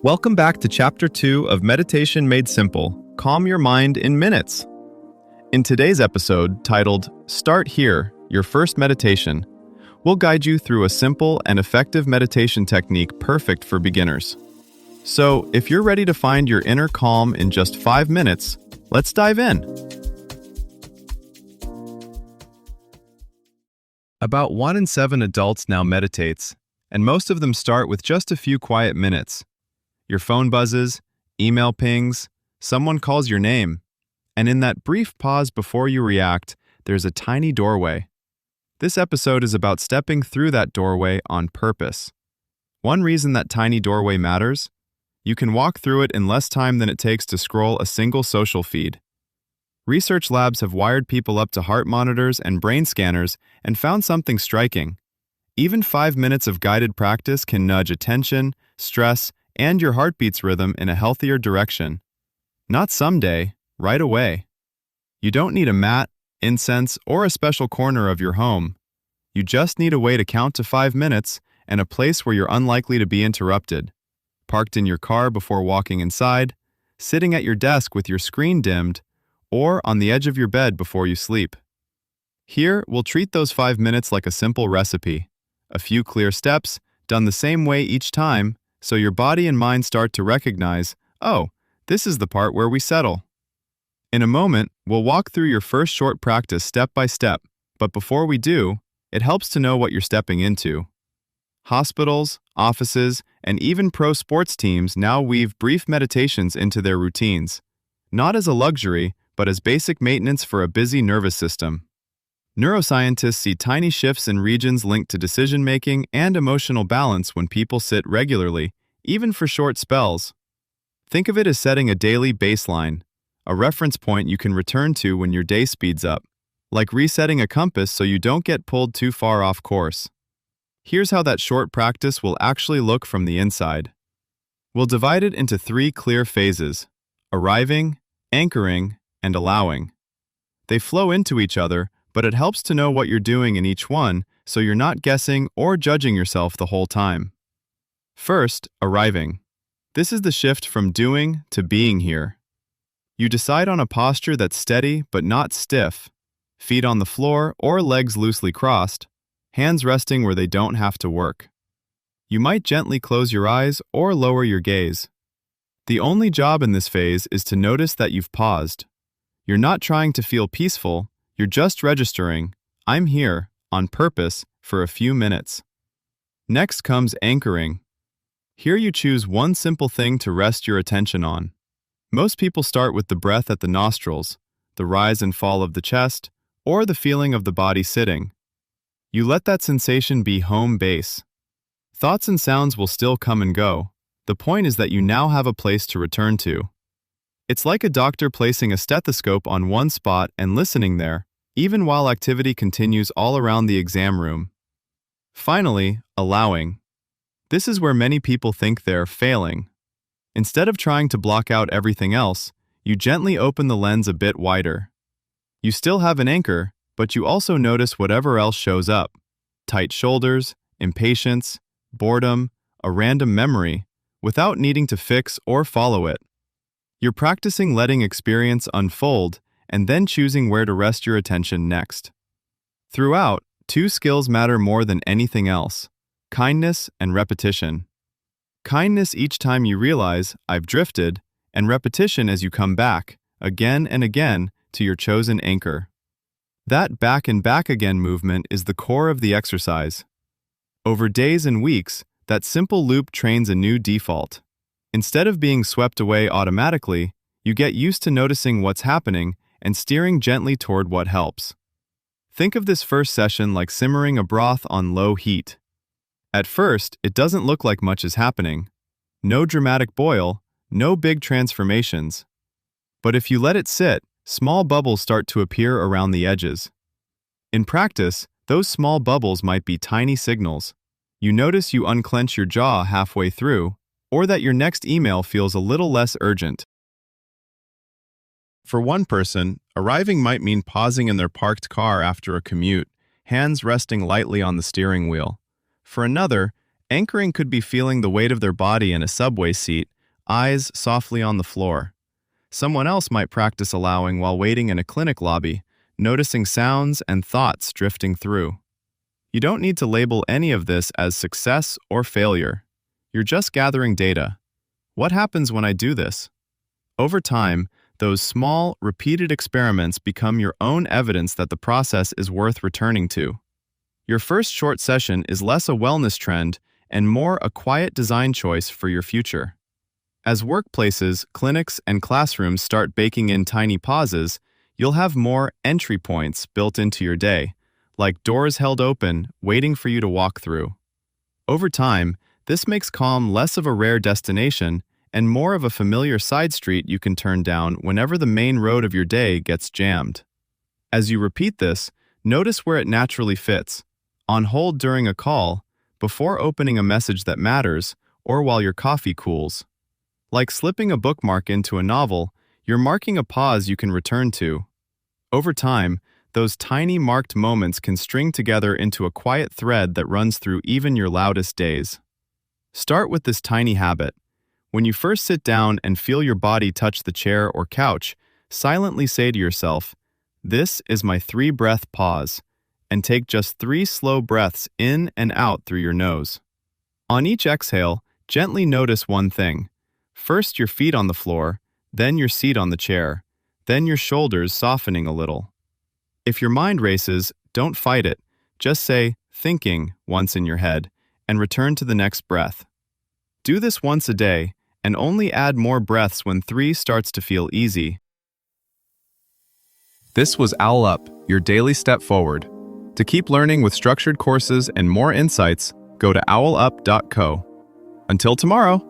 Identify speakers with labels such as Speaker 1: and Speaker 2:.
Speaker 1: Welcome back to Chapter 2 of Meditation Made Simple, Calm Your Mind in Minutes. In today's episode, titled Start Here, Your First Meditation, we'll guide you through a simple and effective meditation technique perfect for beginners. So, if you're ready to find your inner calm in just 5 minutes, let's dive in. About 1 in 7 adults now meditates, and most of them start with just a few quiet minutes. Your phone buzzes, email pings, someone calls your name, and in that brief pause before you react, there's a tiny doorway. This episode is about stepping through that doorway on purpose. One reason that tiny doorway matters? You can walk through it in less time than it takes to scroll a single social feed. Research labs have wired people up to heart monitors and brain scanners and found something striking. Even 5 minutes of guided practice can nudge attention, stress, and your heartbeat's rhythm in a healthier direction. Not someday, right away. You don't need a mat, incense, or a special corner of your home. You just need a way to count to 5 minutes and a place where you're unlikely to be interrupted. Parked in your car before walking inside, sitting at your desk with your screen dimmed, or on the edge of your bed before you sleep. Here, we'll treat those 5 minutes like a simple recipe. A few clear steps, done the same way each time, so your body and mind start to recognize, oh, this is the part where we settle. In a moment, we'll walk through your first short practice step by step, but before we do, it helps to know what you're stepping into. Hospitals, offices, and even pro sports teams now weave brief meditations into their routines, not as a luxury, but as basic maintenance for a busy nervous system. Neuroscientists see tiny shifts in regions linked to decision-making and emotional balance when people sit regularly, even for short spells. Think of it as setting a daily baseline, a reference point you can return to when your day speeds up, like resetting a compass so you don't get pulled too far off course. Here's how that short practice will actually look from the inside. We'll divide it into 3 clear phases: arriving, anchoring, and allowing. They flow into each other, but it helps to know what you're doing in each one so you're not guessing or judging yourself the whole time. First, arriving. This is the shift from doing to being here. You decide on a posture that's steady but not stiff, feet on the floor or legs loosely crossed, hands resting where they don't have to work. You might gently close your eyes or lower your gaze. The only job in this phase is to notice that you've paused. You're not trying to feel peaceful, you're just registering, I'm here, on purpose, for a few minutes. Next comes anchoring. Here you choose one simple thing to rest your attention on. Most people start with the breath at the nostrils, the rise and fall of the chest, or the feeling of the body sitting. You let that sensation be home base. Thoughts and sounds will still come and go. The point is that you now have a place to return to. It's like a doctor placing a stethoscope on one spot and listening there, even while activity continues all around the exam room. Finally, allowing. This is where many people think they're failing. Instead of trying to block out everything else, you gently open the lens a bit wider. You still have an anchor, but you also notice whatever else shows up. Tight shoulders, impatience, boredom, a random memory, without needing to fix or follow it. You're practicing letting experience unfold and then choosing where to rest your attention next. Throughout, 2 skills matter more than anything else: kindness and repetition. Kindness each time you realize, I've drifted, and repetition as you come back, again and again, to your chosen anchor. That back and back again movement is the core of the exercise. Over days and weeks, that simple loop trains a new default. Instead of being swept away automatically, you get used to noticing what's happening and steering gently toward what helps. Think of this first session like simmering a broth on low heat. At first, it doesn't look like much is happening. No dramatic boil, no big transformations. But if you let it sit, small bubbles start to appear around the edges. In practice, those small bubbles might be tiny signals. You notice you unclench your jaw halfway through, or that your next email feels a little less urgent. For one person, arriving might mean pausing in their parked car after a commute, hands resting lightly on the steering wheel. For another, Anchoring could be feeling the weight of their body in a subway seat, eyes softly on the floor. Someone else might practice allowing while waiting in a clinic lobby, noticing sounds and thoughts drifting through. You don't need to label any of this as success or failure. You're just gathering data. What happens when I do this? Over time, those small, repeated experiments become your own evidence that the process is worth returning to. Your first short session is less a wellness trend and more a quiet design choice for your future. As workplaces, clinics, and classrooms start baking in tiny pauses, you'll have more entry points built into your day, like doors held open, waiting for you to walk through. Over time, this makes calm less of a rare destination and more of a familiar side street you can turn down whenever the main road of your day gets jammed. As you repeat this, notice where it naturally fits: on hold during a call, before opening a message that matters, or while your coffee cools. Like slipping a bookmark into a novel, you're marking a pause you can return to. Over time, those tiny marked moments can string together into a quiet thread that runs through even your loudest days. Start with this tiny habit. When you first sit down and feel your body touch the chair or couch, silently say to yourself, "This is my 3-breath pause," and take just 3 slow breaths in and out through your nose. On each exhale, gently notice one thing. First your feet on the floor, then your seat on the chair, then your shoulders softening a little. If your mind races, don't fight it. Just say, "thinking," once in your head, and return to the next breath. Do this once a day, and only add more breaths when 3 starts to feel easy. This was Owl Up, your daily step forward. To keep learning with structured courses and more insights, go to owlup.co. Until tomorrow!